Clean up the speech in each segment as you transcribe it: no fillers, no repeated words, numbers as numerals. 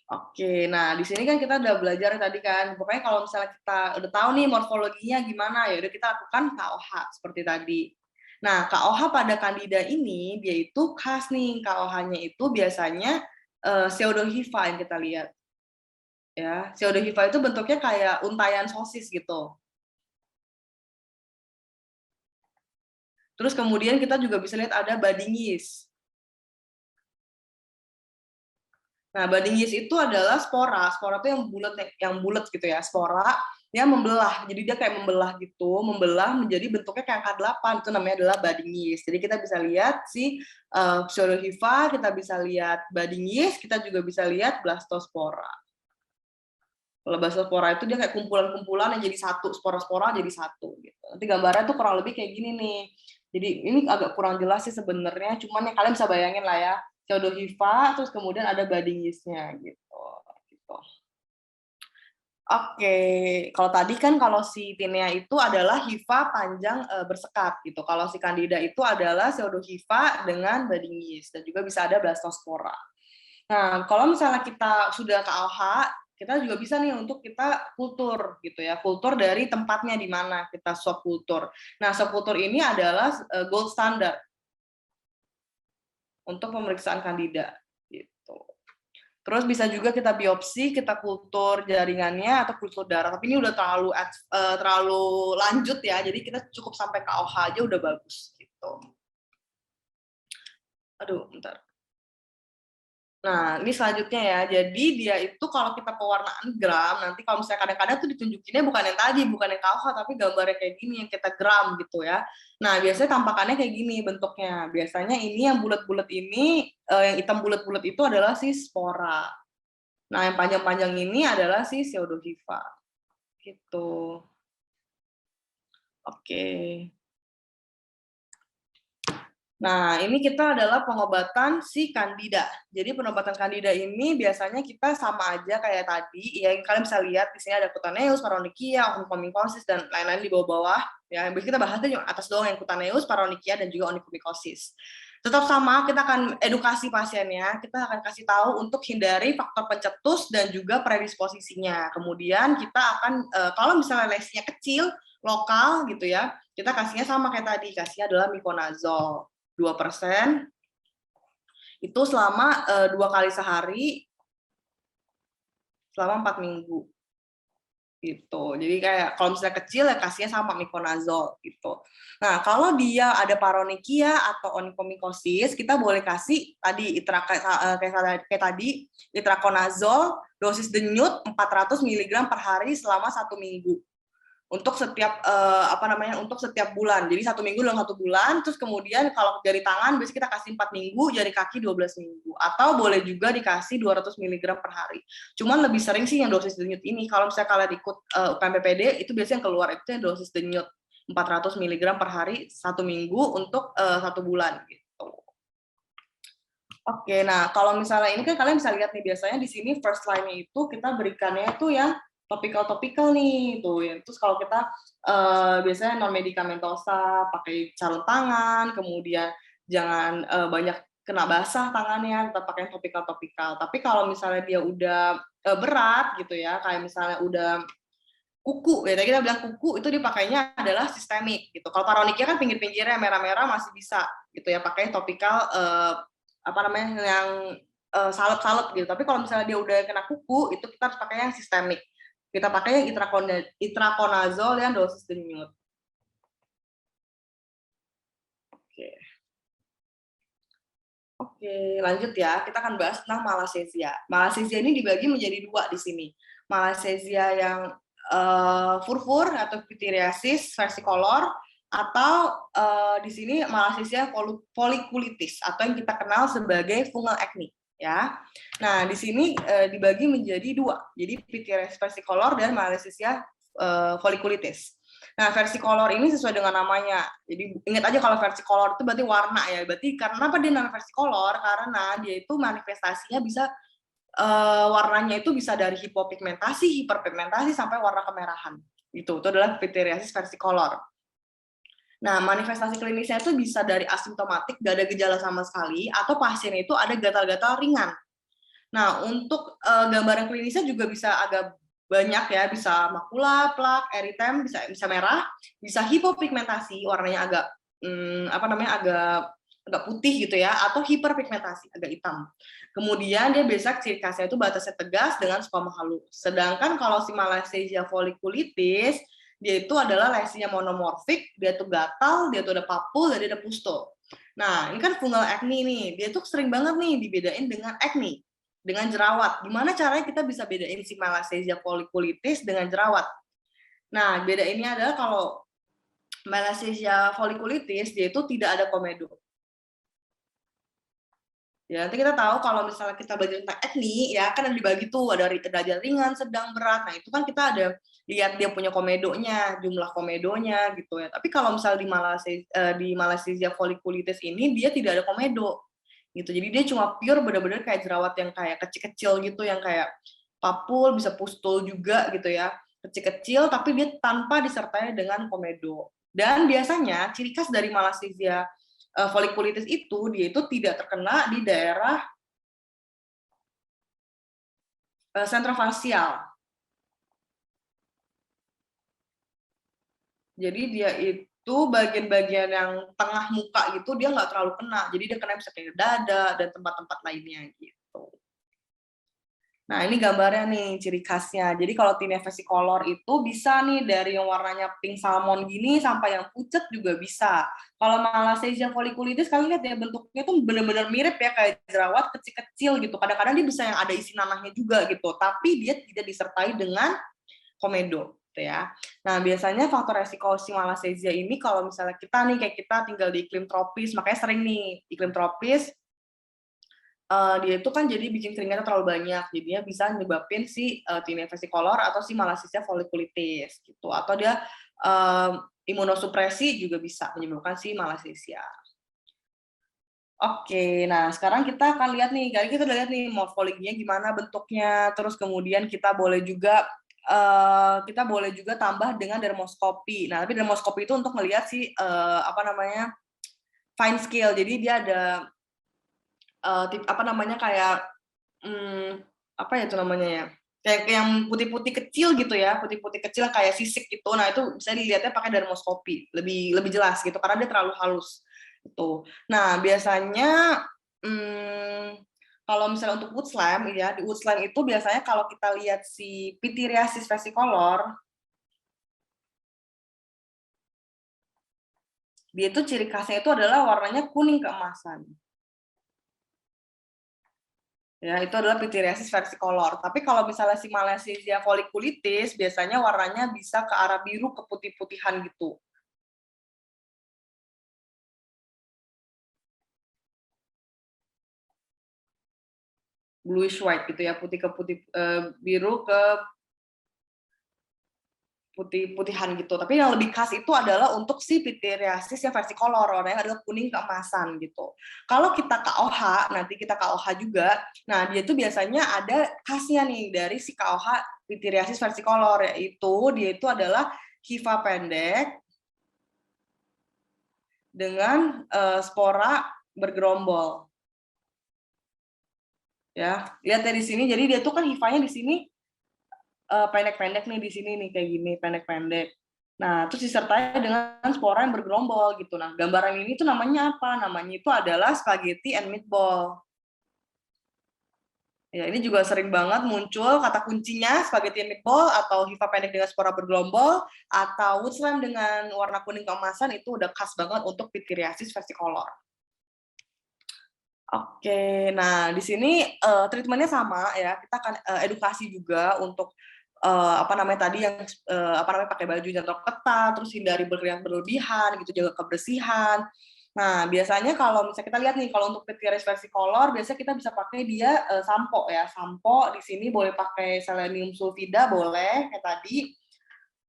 Oke, nah di sini kan kita udah belajar tadi kan, pokoknya kalau misalnya kita udah tahu nih morfologinya gimana, ya udah kita lakukan KOH seperti tadi. Nah, KOH pada Candida ini dia itu khas nih, KOH-nya itu biasanya pseudohifa yang kita lihat ya. Pseudohifa itu bentuknya kayak untayan sosis gitu. Terus kemudian kita juga bisa lihat ada budding yeast. Nah, budding yeast itu adalah spora. Spora itu yang bulat gitu ya, spora yang membelah. Jadi dia kayak membelah gitu, membelah menjadi bentuknya kayak angka 8. Itu namanya adalah budding yeast. Jadi kita bisa lihat si pseudohifa, kita bisa lihat budding yeast, kita juga bisa lihat blastospora. Kalau blastospora itu dia kayak kumpulan-kumpulan yang jadi satu, spora-spora jadi satu gitu. Nanti gambarnya tuh kurang lebih kayak gini nih. Jadi ini agak kurang jelas sih sebenarnya, cuman ya kalian bisa bayangin lah ya. Pseudohifa, terus kemudian ada budding yeast-nya gitu. Oke, kalau tadi kan kalau si Tinea itu adalah hifa panjang bersekat gitu. Kalau si Candida itu adalah pseudohifa dengan budding yeast dan juga bisa ada blastospora. Nah, kalau misalnya kita sudah KOH, kita juga bisa nih untuk kita kultur gitu ya, kultur dari tempatnya di mana kita swab kultur. Nah, swab kultur ini adalah gold standard untuk pemeriksaan Candida gitu. Terus bisa juga kita biopsi, kita kultur jaringannya atau kultur darah. Tapi ini udah terlalu lanjut ya. Jadi kita cukup sampai KOH aja udah bagus gitu. Aduh, bentar. Nah, ini selanjutnya ya. Jadi dia itu kalau kita pewarnaan gram, nanti kalau misalnya kadang-kadang tuh ditunjukinnya bukan yang tadi, bukan yang KOH, tapi gambarnya kayak gini yang kita gram gitu ya. Nah, biasanya tampakannya kayak gini bentuknya. Biasanya ini yang bulat-bulat ini, yang hitam bulat-bulat itu adalah si spora. Nah, yang panjang-panjang ini adalah si pseudohifa. Gitu. Oke. Nah, ini kita adalah pengobatan si Candida. Jadi pengobatan Candida ini biasanya kita sama aja kayak tadi. Ya, kalian bisa lihat di sini ada Cutaneus, Paronychia, Onychomycosis dan lain-lain di bawah-bawah. Ya, yang kita bahas yang atas doang yang Cutaneus, Paronychia dan juga Onychomycosis. Tetap sama, kita akan edukasi pasiennya, kita akan kasih tahu untuk hindari faktor pencetus dan juga predisposisinya. Kemudian kita akan kalau misalnya lesinya kecil, lokal gitu ya, kita kasihnya sama kayak tadi, kasihnya adalah miconazole. 2% itu selama 2 kali sehari selama 4 minggu gitu. Jadi kayak kalau misalnya kecil ya kasihnya sama miconazole gitu. Nah, kalau dia ada paronychia atau onychomycosis, kita boleh kasih tadi kayak tadi itraconazole dosis denyut 400 mg per hari selama 1 minggu. Untuk setiap untuk setiap bulan. Jadi 1 minggu dalam 1 bulan, terus kemudian kalau jari tangan biasanya kita kasih 4 minggu, jari kaki 12 minggu. Atau boleh juga dikasih 200 mg per hari. Cuman lebih sering sih yang dosis denyut ini. Kalau misalnya kalian ikut UPMPPD, itu biasanya yang keluar itu yang dosis denyut 400 mg per hari 1 minggu untuk 1 bulan gitu. Oke, nah kalau misalnya ini kan kalian bisa lihat nih biasanya di sini first line-nya itu kita berikannya itu yang topikal nih tuh ya. Terus kalau kita biasanya non medikamentosa pakai sarung tangan, kemudian jangan banyak kena basah tangannya, tetap pakai topikal. Tapi kalau misalnya dia udah berat gitu ya, kayak misalnya udah kuku ya, tadi kita bilang kuku itu dipakainya adalah sistemik gitu. Kalau paronychia kan pinggir-pinggirnya merah-merah masih bisa gitu ya pakai topikal yang salep-salep gitu. Tapi kalau misalnya dia udah kena kuku, itu kita harus pakai yang sistemik. Kita pakai yang itraconazole yang dosis denyut. Oke, lanjut ya. Kita akan bahas tentang malassezia. Malassezia ini dibagi menjadi 2 di sini. Malassezia yang furfur atau pityriasis versicolor, atau di sini malassezia folliculitis atau yang kita kenal sebagai fungal acne ya. Nah, di sini dibagi menjadi 2. Jadi pityriasis versicolor dan malassezia folliculitis. Nah, versicolor ini sesuai dengan namanya. Jadi ingat aja kalau versicolor itu berarti warna ya. Berarti kenapa dia namanya versicolor? Karena dia itu manifestasinya bisa warnanya itu bisa dari hipopigmentasi, hiperpigmentasi sampai warna kemerahan. Itu adalah pityriasis versicolor. Nah, manifestasi klinisnya itu bisa dari asimptomatik, gak ada gejala sama sekali, atau pasiennya itu ada gatal-gatal ringan. Nah, untuk gambaran klinisnya juga bisa agak banyak ya, bisa makula, plak, eritem, bisa merah, bisa hipopigmentasi, warnanya agak agak putih gitu ya, atau hiperpigmentasi, agak hitam. Kemudian dia biasa ciri khasnya itu batasnya tegas dengan skoma halus. Sedangkan kalau si Malassezia folliculitis, dia itu adalah lesinya monomorfik, dia tuh gatal, dia tuh ada papul, dan dia ada pustul. Nah, ini kan fungal acne nih, dia tuh sering banget nih dibedain dengan acne, dengan jerawat. Gimana caranya kita bisa bedain si Malassezia folliculitis dengan jerawat? Nah, beda ini adalah kalau Malassezia folliculitis, dia itu tidak ada komedo. Ya, nanti kita tahu kalau misalnya kita belajar tentang acne, ya kan ada dibagi tuh, ada derajat ringan, sedang, berat. Nah, itu kan kita ada lihat dia punya komedonya, jumlah komedonya gitu ya. Tapi kalau misalnya di Malassezia folliculitis ini, dia tidak ada komedo. Gitu. Jadi dia cuma pure benar-benar kayak jerawat yang kayak kecil-kecil gitu, yang kayak papul, bisa pustul juga gitu ya. Kecil-kecil, tapi dia tanpa disertai dengan komedo. Dan biasanya ciri khas dari Malassezia folliculitis itu dia itu tidak terkena di daerah sentrofasial. Jadi dia itu bagian-bagian yang tengah muka gitu dia nggak terlalu kena. Jadi dia kena bisa ke dada dan tempat-tempat lainnya gitu. Nah, ini gambarnya nih, ciri khasnya. Jadi kalau tinea versicolor itu bisa nih dari yang warnanya pink salmon gini sampai yang pucet juga bisa. Kalau Malassezia folliculitis, kalian lihat ya bentuknya tuh bener-bener mirip ya kayak jerawat kecil-kecil gitu. Kadang-kadang dia bisa yang ada isi nanahnya juga gitu, tapi dia tidak disertai dengan komedo. Gitu ya. Nah, biasanya faktor resiko si Malassezia ini kalau misalnya kita nih, kayak kita tinggal di iklim tropis, makanya sering nih iklim tropis, dia itu kan jadi bikin keringatnya terlalu banyak, jadinya bisa nyebabin si tinea versicolor atau si Malassezia folliculitis gitu, atau dia imunosupresi juga bisa menyebabkan si Malassezia. Oke, nah sekarang kita akan lihat nih, kali kita udah lihat nih morfologinya gimana bentuknya, terus kemudian kita boleh juga tambah dengan dermoskopi. Nah, tapi dermoskopi itu untuk melihat si fine scale. Jadi dia ada kayak apa ya itu namanya ya, kayak yang putih-putih kecil gitu ya, putih-putih kecil kayak sisik gitu. Nah, itu bisa dilihatnya pakai dermoskopi, lebih jelas gitu karena dia terlalu halus gitu. Nah, biasanya kalau misalnya untuk wood slime ya, di wood slime itu biasanya kalau kita lihat si pityriasis versicolor, dia itu ciri khasnya itu adalah warnanya kuning keemasan. Ya, itu adalah pityriasis versicolor. Tapi kalau misalnya si Malassezia folliculitis, biasanya warnanya bisa ke arah biru keputih-putihan gitu. Bluish white gitu ya, putih ke putih, biru ke putih-putihan gitu. Tapi yang lebih khas itu adalah untuk si pityriasis yang versicolor, warnanya adalah kuning keemasan gitu. Kalau kita KOH, nanti kita KOH juga, nah dia itu biasanya ada khasnya nih dari si KOH pityriasis versicolor, yaitu dia itu adalah hifa pendek dengan spora bergerombol. Ya, lihat ya di sini. Jadi dia tuh kan hifanya di sini pendek-pendek nih di sini nih kayak gini, pendek-pendek. Nah, terus disertai dengan spora yang bergerombol gitu. Nah, gambaran ini tuh namanya apa? Namanya itu adalah spaghetti and meatball. Ya, ini juga sering banget muncul kata kuncinya spaghetti and meatball atau hifa pendek dengan spora bergelombol atau wood slime dengan warna kuning keemasan itu udah khas banget untuk pityriasis versicolor. Oke, nah di sini treatment-nya sama ya, kita akan edukasi juga untuk tadi yang pakai baju yang terlalu ketat, terus hindari berkeringat berlebihan gitu, jaga kebersihan. Nah, biasanya kalau misalnya kita lihat nih, kalau untuk pityriasis versicolor, biasanya kita bisa pakai dia sampo ya. Sampo di sini boleh pakai selenium sulfida boleh kayak tadi,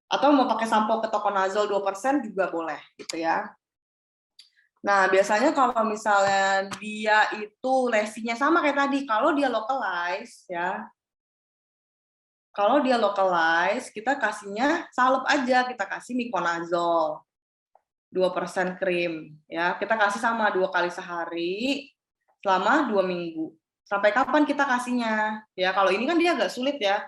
atau mau pakai sampo ketoconazole 2% juga boleh gitu ya. Nah, biasanya kalau misalnya dia itu lesinya sama kayak tadi, kalau dia localize ya, kalau dia localize, kita kasihnya salep aja, kita kasih miconazole 2% krim ya. Kita kasih sama 2 kali sehari selama 2 minggu. Sampai kapan kita kasihnya? Ya, kalau ini kan dia agak sulit ya.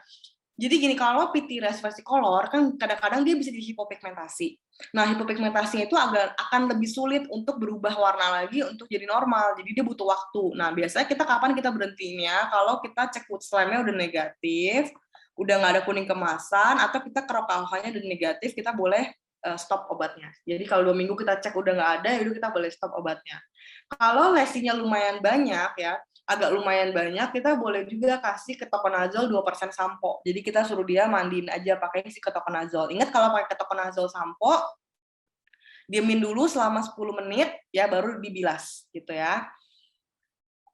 Jadi gini, kalau pityriasis versicolor kan kadang-kadang dia bisa jadi hipopigmentasi. Nah, hipopigmentasinya itu akan lebih sulit untuk berubah warna lagi untuk jadi normal. Jadi dia butuh waktu. Nah, biasanya kapan kita berhentinya? Kalau kita cek wood slime-nya udah negatif, udah nggak ada kuning kemasan, atau kita kerok alkoholnya udah negatif, kita boleh stop obatnya. Jadi kalau 2 minggu kita cek udah nggak ada, yaudah kita boleh stop obatnya. Kalau lesinya lumayan banyak ya, agak lumayan banyak, kita boleh juga kasih ketoconazole 2% sampo. Jadi kita suruh dia mandiin aja pakai si ketoconazole. Ingat kalau pakai ketoconazole sampo, diemin dulu selama 10 menit, ya baru dibilas gitu ya.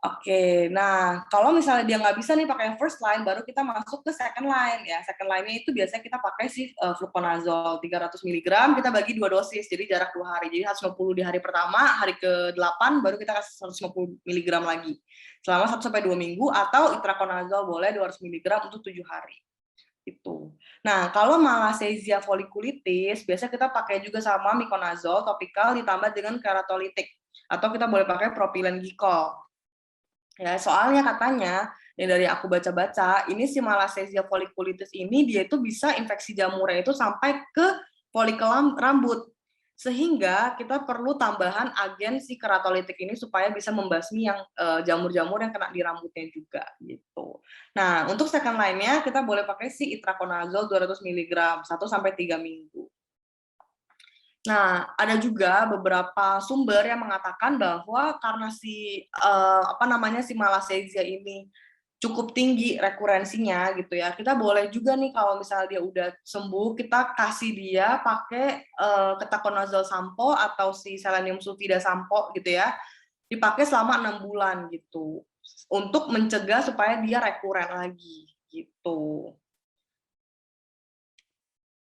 Oke, nah kalau misalnya dia nggak bisa nih pakai first line, baru kita masuk ke second line ya. Second line-nya itu biasanya kita pakai si fluconazole 300 mg, kita bagi 2 dosis, jadi jarak 2 hari. Jadi 150 di hari pertama, hari ke-8 baru kita kasih 150 mg lagi. Selama 1-2 minggu, atau itraconazole boleh 200 mg untuk 7 hari. Itu. Nah, kalau malassezia folliculitis, biasanya kita pakai juga sama miconazole topikal ditambah dengan keratolitik. Atau kita boleh pakai propylen glycol. Ya, soalnya katanya yang dari aku baca-baca, ini si malassezia folliculitis ini dia itu bisa infeksi jamurnya itu sampai ke folikel rambut. Sehingga kita perlu tambahan agen si keratolitik ini supaya bisa membasmi yang jamur-jamur yang kena di rambutnya juga gitu. Nah, untuk second line-nya kita boleh pakai si itraconazole 200 mg 1 sampai 3 minggu. Nah, ada juga beberapa sumber yang mengatakan bahwa karena si malassezia ini cukup tinggi rekurensinya gitu ya, kita boleh juga nih kalau misalnya dia udah sembuh, kita kasih dia pakai ketoconazole sampo atau si selenium sulfida sampo gitu ya, dipakai selama 6 bulan gitu, untuk mencegah supaya dia rekuren lagi gitu.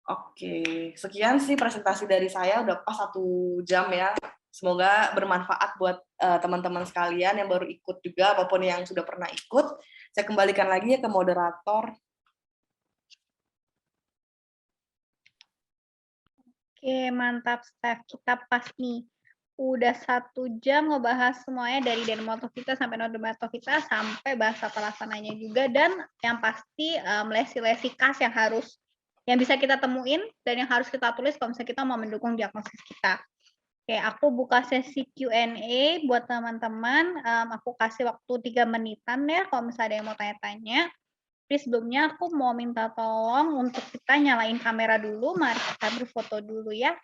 Oke, sekian sih presentasi dari saya, udah pas 1 jam ya. Semoga bermanfaat buat teman-teman sekalian yang baru ikut juga, maupun yang sudah pernah ikut. Saya kembalikan lagi ya ke moderator. Oke, mantap, Steph. Kita pas nih. Udah 1 jam ngebahas semuanya dari dermatofitas sampai non-dermatofitas, sampai bahasa pelaksananya juga, dan yang pasti lesi-lesi khas yang bisa kita temuin dan yang harus kita tulis kalau misalnya kita mau mendukung diagnosis kita. Oke, aku buka sesi Q&A buat teman-teman. Aku kasih waktu 3 menitan ya kalau misalnya ada yang mau tanya-tanya. Tapi sebelumnya aku mau minta tolong untuk kita nyalain kamera dulu. Mari kita berfoto dulu ya.